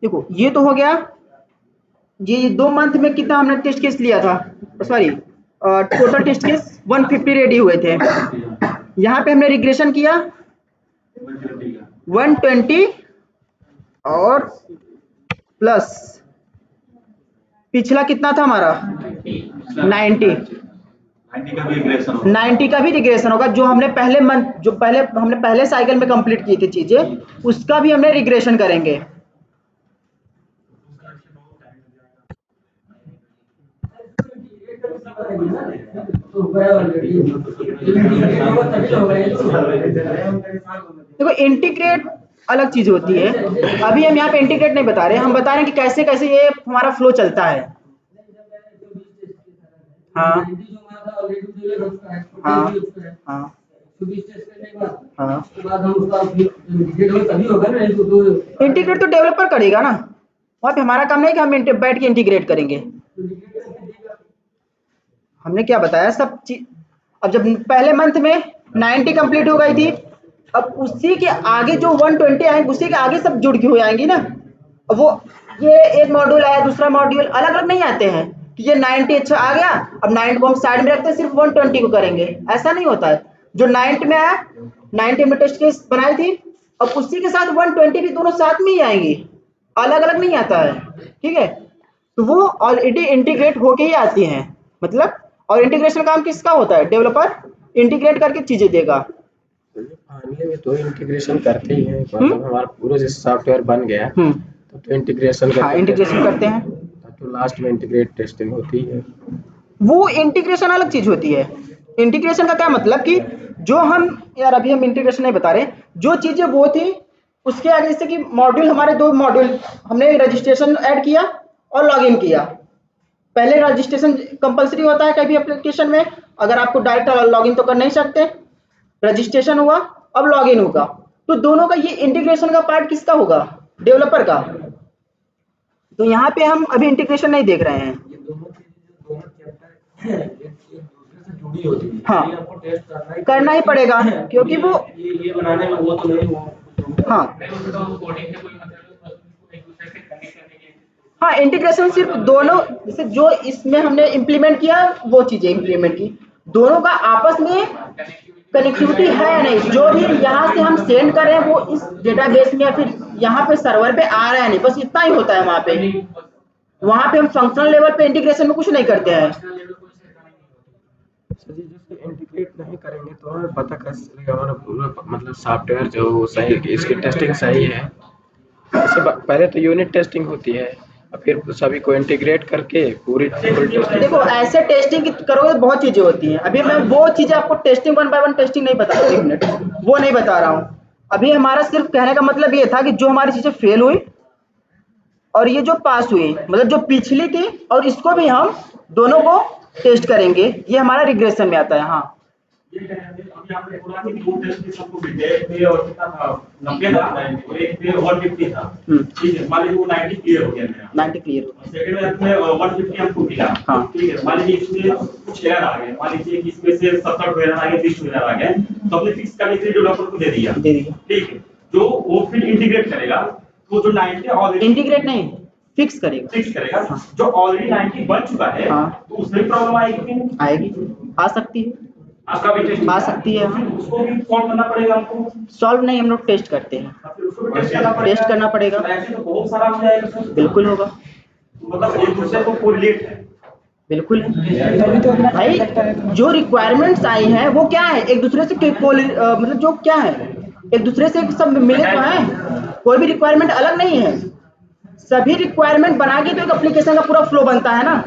देखो ये तो हो गया। ये 2 मंथ में कितना हमने टेस्ट केस लिया था, sorry total test case 150 ready हुए थे। यहाँ पे हमने रिग्रेशन किया 120 और प्लस पिछला कितना था हमारा 90 का भी रिग्रेशन होगा। जो हमने पहले मंथ, जो हमने पहले साइकिल में कंप्लीट की थी चीजें, उसका भी हमने रिग्रेशन करेंगे। देखो इंटीग्रेट अलग चीज होती है। अभी हम यहाँ पे इंटीग्रेट नहीं बता रहे, हम बता रहे हैं कि कैसे कैसे ये हमारा फ्लो चलता है। हाँ हाँ हाँ हाँ, इंटीग्रेट तो डेवलपर करेगा ना, वहाँ पे हमारा काम नहीं कि हम बैठ के इंटीग्रेट करेंगे। हमने क्या बताया सब चीज। अब जब पहले मंथ में 90 कंप्लीट हो गई थी, अब उसी के आगे जो 120 आएंगे उसी के आगे सब जुड़ के हो जाएंगी ना। अब वो ये एक मॉड्यूल आया, दूसरा मॉड्यूल अलग अलग नहीं आते हैं कि ये 90 अच्छा आ गया, अब 90 को हम साइड में रखते हैं, सिर्फ 120 को करेंगे, ऐसा नहीं होता है। जो 90 में आया, 90 में टेस्ट केस बनाई थी, अब उसी के साथ 120 भी दोनों साथ में ही आएंगी, अलग अलग नहीं आता है, ठीक है। तो वो ऑलरेडी इंटीग्रेट होके ही आती हैं, मतलब। और इंटीग्रेशन काम किसका होता है? डेवलपर इंटीग्रेट करके चीजें देगा। फाइनली में तो इंटीग्रेशन करते ही हैं, मतलब हमारा पूरा जैसे सॉफ्टवेयर बन गया तो इंटीग्रेशन हाँ, इंटीग्रेशन करते हैं, तो लास्ट में इंटीग्रेट टेस्टिंग होती है। वो इंटीग्रेशन अलग चीज होती है। इंटीग्रेशन का क्या मतलब कि जो हम यार अभी हम इंटीग्रेशन नहीं बता रहे, जो चीजें वो थी उसके आगे, जैसे कि मॉड्यूल, हमारे 2 मॉड्यूल, हमने रजिस्ट्रेशन ऐड किया और लॉगिन किया। पहले रजिस्ट्रेशन कंपलसरी होता है कभी एप्लीकेशन में, अगर आपको डायरेक्ट लॉगिन तो कर नहीं सकते। रजिस्ट्रेशन हुआ, अब लॉगिन होगा, तो दोनों का ये इंटीग्रेशन का पार्ट किसका होगा? डेवलपर का। तो यहाँ पे हम अभी इंटीग्रेशन नहीं देख रहे हैं। हाँ, करना ही पड़ेगा क्योंकि वो ये बनाने में वो तो नहीं हो। हाँ हाँ, इंटीग्रेशन सिर्फ दोनों, जैसे जो इसमें हमने इम्प्लीमेंट किया वो चीजें इम्प्लीमेंट की, दोनों का आपस में कनेक्टिविटी है या नहीं। जो भी यहाँ से हम सेंड कर रहे हैं वो इस डेटाबेस में या फिर यहाँ पे सर्वर पे आ रहा है नहीं, बस इतना ही होता है। वहाँ पे हम फंक्शनल लेवल पे इंटीग्रेशन में कुछ नहीं करते हैं। इंटीग्रेट नहीं करेंगे तो हमें पता कैसे चलेगा हमारा पूरा मतलब सॉफ्टवेयर जो सही, इसकी टेस्टिंग सही है। पहले तो यूनिट टेस्टिंग होती है और फिर सभी को इंटीग्रेट करके पूरी टेस्टिंग। देखो, ऐसे टेस्टिंग करोगे तो बहुत चीजें होती हैं। अभी मैं वो चीजें आपको टेस्टिंग 1 by 1 टेस्टिंग नहीं बता रहा, 1 मिनट, वो नहीं बता रहा हूँ। अभी हमारा सिर्फ कहने का मतलब ये था कि जो हमारी चीजें फेल हुई और ये जो पास हुई, मतलब जो पिछली थी और इसको भी हम दोनों को टेस्ट करेंगे, ये हमारा रिग्रेशन में आता है। हाँ, अभी आपने बोला कि 2 टेस्ट केस आपको मिले, पे और कितना था, 90 था और एक पे 150 था, ठीक है। मान लीजिए वो 90 क्लियर हो गया मेरा, 90 क्लियर। सेकंड में अपने 150 हमको मिला, हाँ, ठीक है। मान लीजिए इसमें कुछ एरर आ गए, मान लीजिए कि इसमें से 70 एरर आ गए, 30 एरर आ गए, तो हमने फिक्स करने के लिए डेवलपर को दे दिया, ठीक है। जो वो फिर इंटीग्रेट करेगा, वो जो 90 ऑलरेडी इंटीग्रेट नहीं, फिक्स करेगा। हाँ। जो ऑलरेडी 90 बन चुका है, हाँ, तो उसमें प्रॉब्लम आएगी कि नहीं? आएगी, आ सकती है, आपका भी टेस्ट आ सकती है। उसको भी सॉल्व करना पड़ेगा हमको। सॉल्व नहीं, हम लोग टेस्ट करते हैं, उसको भी टेस्ट करना पड़ेगा। ऐसे तो बहुत सारा हो जाएगा सर। बिल्कुल होगा, मतलब एक दूसरे को कोरिलेट है। बिल्कुल है भाई। जो रिक्वायरमेंट्स आई हैं वो क्या है, एक दूसरे से मतलब जो क्या है, एक दूसरे से सब मिले तो हैं, कोई भी रिक्वायरमेंट अलग नहीं है। सभी रिक्वायरमेंट बना के तो एक एप्लीकेशन का पूरा फ्लो बनता है ना।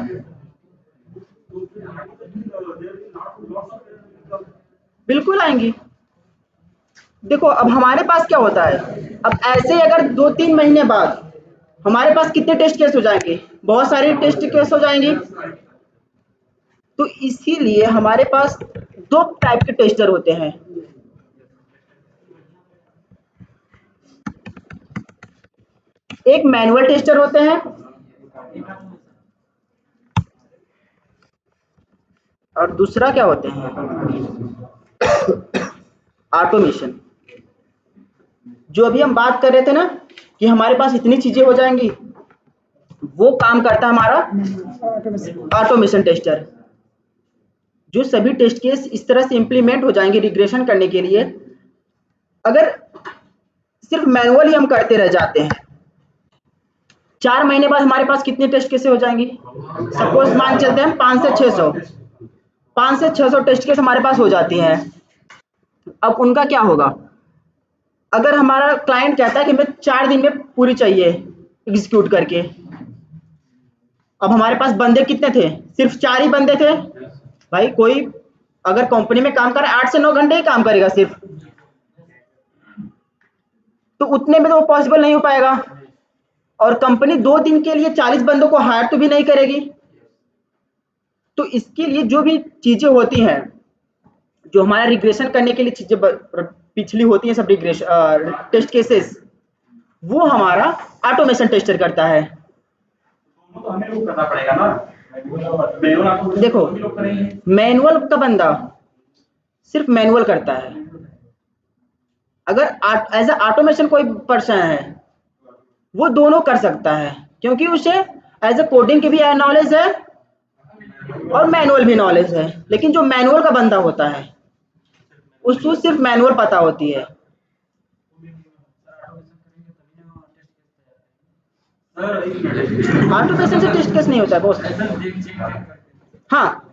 बिल्कुल आएंगी। देखो, अब हमारे पास क्या होता है, अब ऐसे अगर 2-3 महीने बाद हमारे पास कितने टेस्ट केस हो जाएंगे, बहुत सारे टेस्ट केस हो जाएंगे। तो इसीलिए हमारे पास 2 टाइप के टेस्टर होते हैं। एक मैनुअल टेस्टर होते हैं और दूसरा क्या होते हैं, ऑटोमेशन। जो अभी हम बात कर रहे थे ना कि हमारे पास इतनी चीजें हो जाएंगी, वो काम करता है हमारा ऑटोमेशन टेस्टर। जो सभी टेस्ट केस इस तरह से इंप्लीमेंट हो जाएंगे रिग्रेशन करने के लिए। अगर सिर्फ मैनुअली हम करते रह जाते हैं, 4 महीने बाद हमारे पास कितने टेस्ट केस हो जाएंगी? सपोज मान चलते हैं 5 से 600 टेस्ट केस हमारे पास हो जाती हैं। अब उनका क्या होगा? अगर हमारा क्लाइंट कहता है कि हमें 4 दिन में पूरी चाहिए एग्जीक्यूट करके, अब हमारे पास बंदे कितने थे? सिर्फ 4 ही बंदे थे। भाई कोई अगर कंपनी में काम कर रहा है 8 से 9 घंटे ही काम करेगा सिर्फ, तो उतने में तो वो पॉसिबल नहीं हो पाएगा। और कंपनी 2 दिन के लिए 40 बंदों को हायर तो भी नहीं करेगी। तो इसके लिए जो भी चीजें होती हैं, जो हमारा रिग्रेशन करने के लिए चीजें पिछली होती हैं, सब रिग्रेशन टेस्ट केसेस, वो हमारा ऑटोमेशन टेस्टर करता है। वो तो हमें लोग करना पड़ेगा ना, मैनुअल आपको देखो भी लोग करेंगे। मैनुअल का बंदा सिर्फ मैनुअल करता है। अगर एज अ ऑटोमेशन कोई पर्सन है वो दोनों कर सकता है, क्योंकि उसे एज अ कोडिंग की भी नॉलेज है और मैनुअल भी नॉलेज है। लेकिन जो मैनुअल का बंदा होता है उसको सिर्फ मैनुअल पता होती है। ऑटोमेशन से टेस्ट केस नहीं होता है बॉस। हाँ,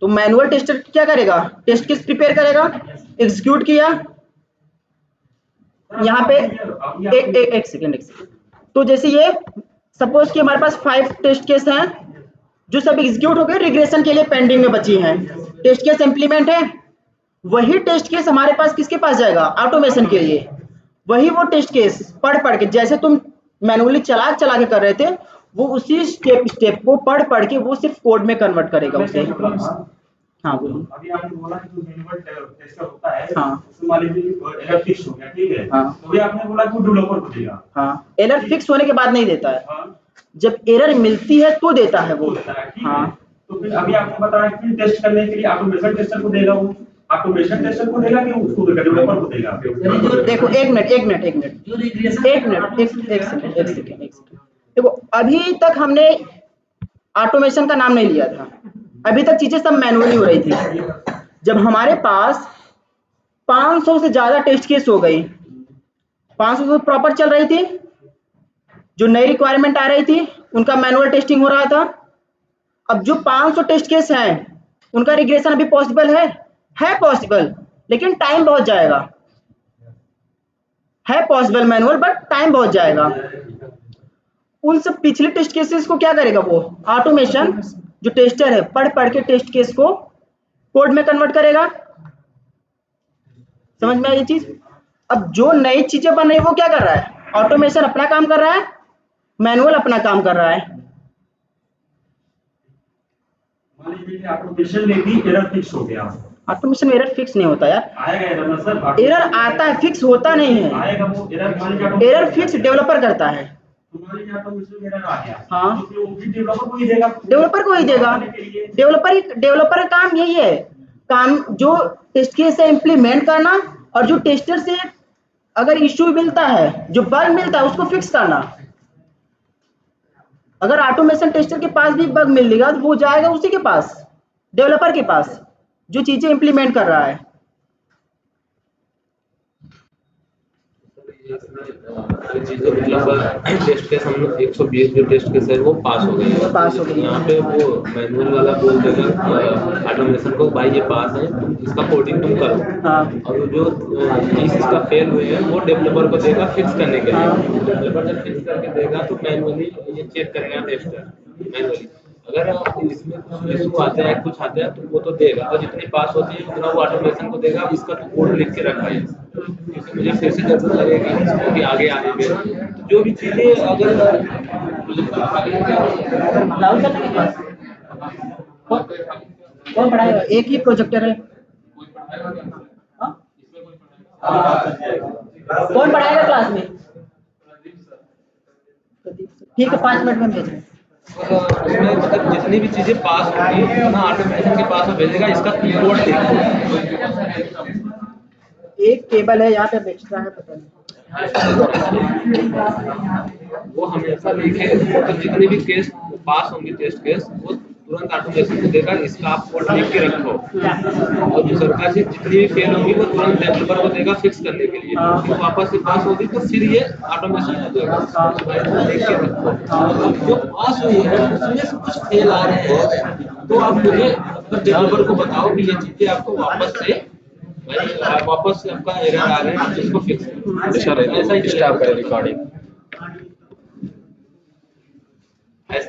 तो मैनुअल टेस्टर क्या करेगा, टेस्ट केस प्रिपेयर करेगा, एग्जीक्यूट किया। यहाँ पे एक सेकेंड। तो जैसे ये सपोज कि हमारे पास 5 टेस्ट केस हैं जो सब एग्जीक्यूट हो गए, रिग्रेशन के लिए पेंडिंग में बची हैं। टेस्ट केस इंप्लीमेंट है, वही टेस्ट केस हमारे पास किसके पास जाएगा, ऑटोमेशन के लिए। वही वो टेस्ट केस पढ़ के, जैसे तुम मैनुअली चला के कर रहे थे, वो उसी स्टेप को पढ़ के वो सिर्फ कोड में कन्वर्ट करेगा उसे। हाँ बोलिए। अभी आपने बोला कि जो मैनुअल टेस्टर होता है, हाँ, उसमें मान लीजिए एरर फिक्स हो गया, ठीक है, हाँ, तो भी आपने बोला कि वो डेवलपर को देगा। हाँ, एरर फिक्स होने के बाद नहीं देता है, हाँ, जब एरर मिलती है तो देता है वो। होता है, ठीक हाँ, है। तो फिर अभी आपने बताया कि टेस्ट करने के लिए ऑटोमेशन टेस्टर को देगा, वो ऑटोमेशन टेस्टर को देगा कि उसको देगा, डेवलपर को देगा? देखो एक मिनट देखो, अभी तक हमने ऑटोमेशन का नाम नहीं लिया था, अभी तक चीजें सब मैनुअली हो रही थी। जब हमारे पास 500 से ज्यादा टेस्ट केस हो गई, 500 तो प्रॉपर चल रही थी, जो नई रिक्वायरमेंट आ रही थी उनका मैनुअल टेस्टिंग हो रहा था। अब जो 500 टेस्ट केस हैं उनका रिग्रेशन अभी पॉसिबल है पॉसिबल, लेकिन टाइम बहुत जाएगा। है पॉसिबल मैनुअल, बट टाइम बहुत जाएगा। उन सब पिछले टेस्ट केसेस को क्या करेगा वो ऑटोमेशन, जो टेस्टर है पढ़ के टेस्ट केस को कोड में कन्वर्ट करेगा। समझ में आई ये चीज? अब जो नई चीजें बन रही वो क्या कर रहा है, ऑटोमेशन अपना काम कर रहा है, मैनुअल अपना काम कर रहा है। मान लीजिए ऑटोमेशन में भी एरर फिक्स हो गया, ऑटोमेशन में एरर फिक्स नहीं होता यार। आएगा एरर ना सर? एरर आता है, फिक्स होता नहीं है। आएगा वो एरर, मान लीजिए एरर फिक्स डेवलपर करता है। मान लीजिए ऑटोमेशन में एरर आ गया, हाँ, तो फिर वो भी डेवलपर को ही देगा, डेवलपर को ही देगा। डेवलपर का काम यही है, काम जो टेस्ट केस से इम्प्लीमेंट करना, और जो टेस्टर से अगर इश्यू मिलता है, जो बग मिलता है उसको फिक्स करना। अगर ऑटोमेशन टेस्टर के पास भी बग मिलेगा तो वो जाएगा उसी के पास, डेवलपर के पास, जो चीजें इम्प्लीमेंट कर रहा है। चीजें मतलब टेस्ट केस हम लोग 120 जो टेस्ट केस है वो पास हो गए, यहाँ पे वो मैनुअल वाला बोल देगा ऑटोमेशन को, भाई ये पास है, तुम इसका कोडिंग तुम करो। हाँ, और जो 30 इसका फेल हुए हैं वो डेवलपर को देगा फिक्स करने के लिए। डेवलपर जब फिक्स करके देगा तो मैनुअली ये चेक करेगा टेस्टर मैनुअली। अगर इसमें कुछ इशू आते हैं, कुछ आते हैं, तो वो तो देगा, और जितनी पास होती है उतना वो ऑटोमेशन को देगा। इसका तो कोड लिख के रखा है, क्योंकि मुझे फिर से जरूरत लगेगी इसको कि आगे आने में तो जो भी चीजें अगर कौन पढ़ाएगा, एक ही प्रोजेक्टर है। कौन पढ़ाएगा क्लास में? ठीक है, 5 मिनट में भेज। उसमें मतलब जितनी भी चीजें पास होंगी उतना ऑटोमेशन के पास वो भेजेगा। इसका कीबोर्ड देखो, एक केबल है यहाँ पे एक्स्ट्रा है, पता नहीं। वो हमेशा लिखे, तो जितने भी केस पास होंगे टेस्ट केस वो तुरंत ऑटोमेशन को देगा, इसका आप कोड लिख के रखो। और जो सरकार से जितनी भी फेल होंगी वो तुरंत डेवलपर को देगा फिक्स करने के लिए। तो वापस से पास होगी तो फिर ये ऑटोमेशन को देगा, लिख के रखो। जो पास हुई है उसमें से कुछ फेल आ रहे हैं तो आप मुझे डेवलपर को बताओ कि ये चीजें आपको वापस से आपका एरर आ रहे हैं, इसको फिक्स करो। सर स्टॉप करें रिकॉर्डिंग।